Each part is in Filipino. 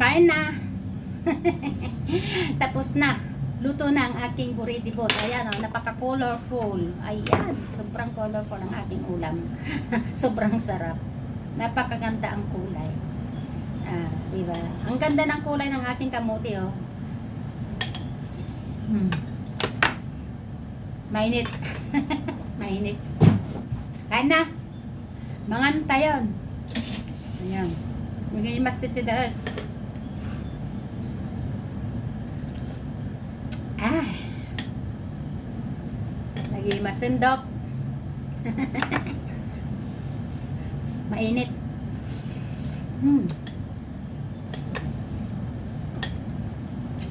Kain na. Tapos na. Luto na ang aking buridibot. Ayan o, napaka-colorful. Ayan, sobrang colorful ang aking ulam. Sobrang sarap. Napakaganda ang kulay. Diba? Ang ganda ng kulay ng aking kamuti oh. Mainit. Mainit. Kain na. Manganta yun. Ayan. Magiging mastisidad. Lagi masendok. Mainit.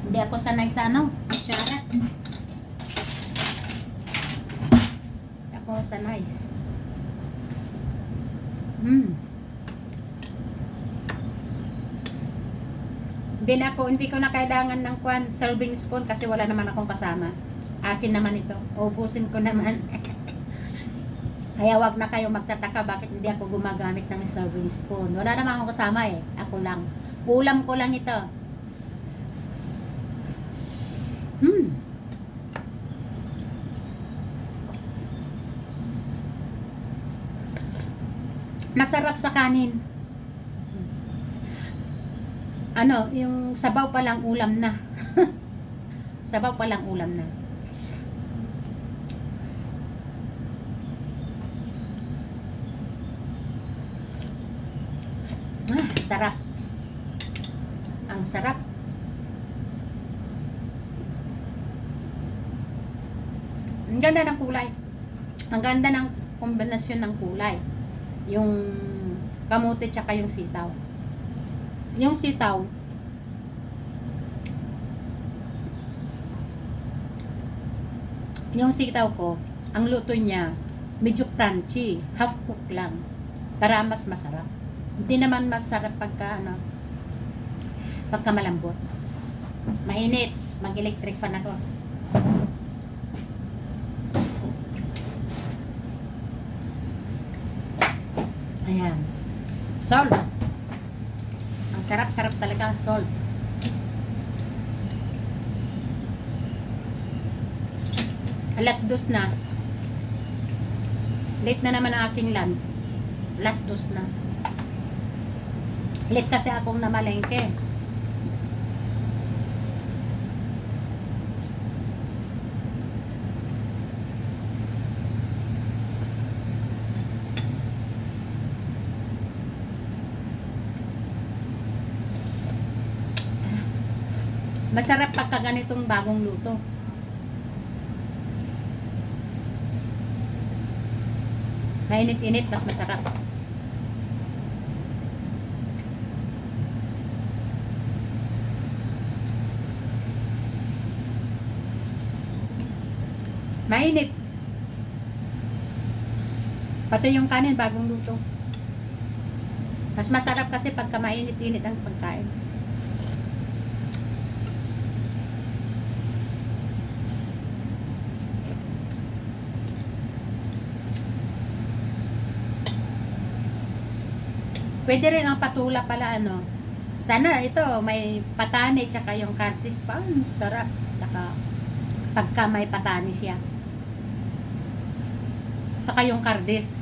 Hindi ako sanay sa kutsara. Ako sanay. Hindi ko na kailangan ng serving spoon kasi wala naman akong kasama. Akin naman ito. Ubusin ko naman. Kaya wag na kayo magtataka bakit hindi ako gumagamit ng serving spoon. Wala naman akong kasama eh. Ako lang. Ulam ko lang ito. Masarap sa kanin. Yung sabaw pa lang ulam na. Sabaw pa lang ulam na. Sarap. Ang sarap. Ang ganda ng kulay. Ang ganda ng kombinasyon ng kulay. Yung kamote tsaka yung sitaw. Yung sitaw, ko, ang luto niya, medyo crunchy, half cook lang, para mas masarap. Hindi naman masarap pagka malambot. Mainit, mag-electric fan ako. Ayan. Salt. Ang sarap-sarap talaga, salt. Alas 2 na. Late na naman ang aking lunch. Alas 2 na. Late kasi akong namalengke. Masarap pagka ganitong bagong luto. Mainit-init, mas masarap. Mainit. Pati yung kanin bagong luto. Mas masarap kasi pagka mainit-init ang pagkain. Pwede rin ang patula pala Sana ito may patani tsaka yung kartis pa. Sarap. Tsaka pagka may patani siya. Saka yung kardis.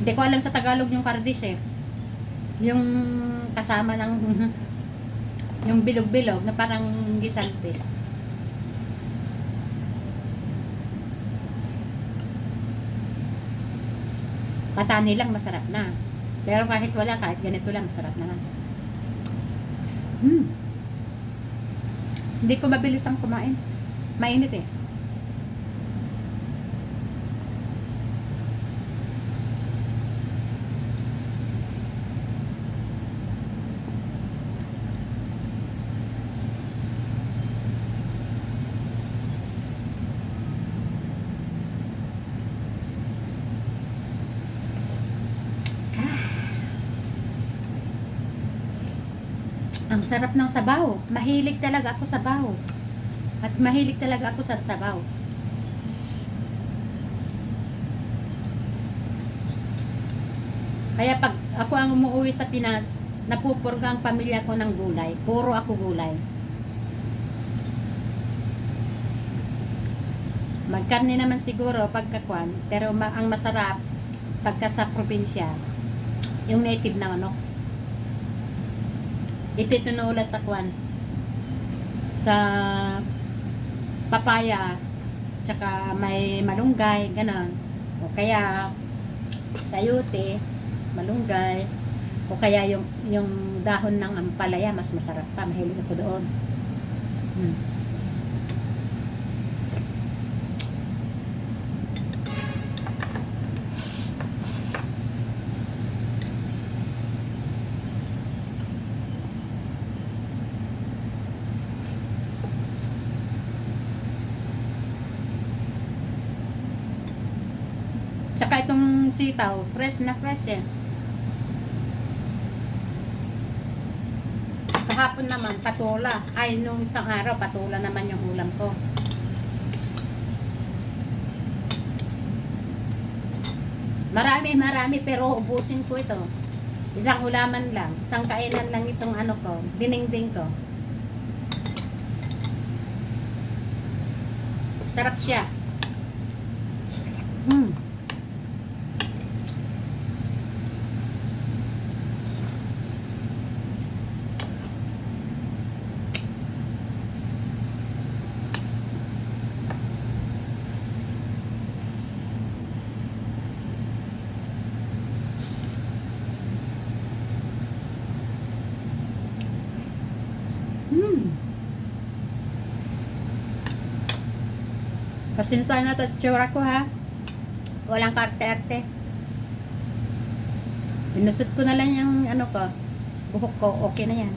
Hindi ko alam sa Tagalog yung kardis eh. Yung kasama ng yung bilog-bilog na parang gisantis. Patani lang masarap na. Pero kahit wala, kahit ganito lang, masarap naman. Hindi ko mabilis ang kumain. Mainit eh. Ang sarap ng sabaw. Mahilig talaga ako sa sabaw. At mahilig talaga ako sa sabaw. Kaya pag ako ang umuwi sa Pinas, napupurga ang pamilya ko ng gulay. Puro ako gulay. Magkarne naman siguro pagkakwan, pero ang masarap pagka sa probinsya, yung native na manok. Ititunula sa kwan, sa papaya, tsaka may malunggay, ganon. O kaya sayote, malunggay, o kaya yung dahon ng ampalaya, mas masarap pa. Mahilig ako doon. Tsaka itong sitaw, fresh na fresh eh. Kahapon naman, patula. Ay, nung isang araw, patula naman yung ulam ko. Marami, pero ubusin ko ito. Isang ulaman lang. Isang kainan lang itong ano ko, dinengdeng ko. Sarap siya. Pasensya na tas tsura ko ha. Walang karte-arte. Binusot ko na lang yung ano ko, buhok ko, okay na yan.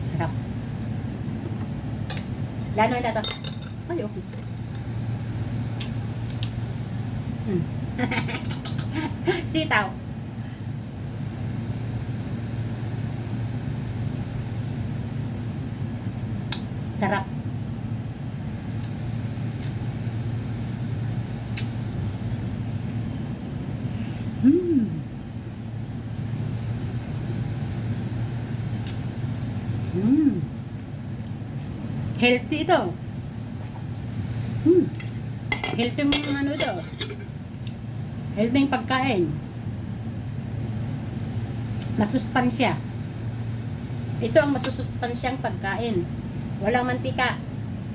Sarap. Lalo ito to. Ay, okay. Sitaw. Sarap. Healthy ito. Healthy yung ano ito. Healthy yung pagkain. Masustansya. Ito ang masusustansyang pagkain. Walang mantika.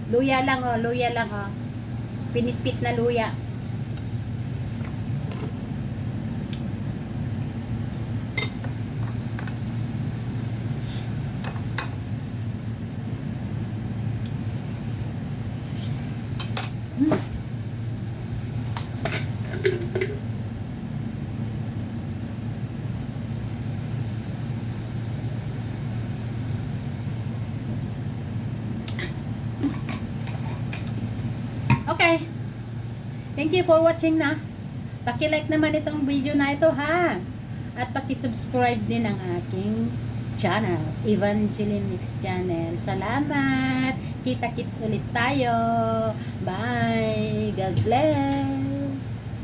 Luya lang oh, luya lang oh. Pinitpit na luya. Okay. Thank you for watching na. Paki-like naman itong video na ito ha. At paki-subscribe din ang aking channel, Evangeline Mix Channel. Salamat. Kita-kits ulit tayo. Bye. God bless.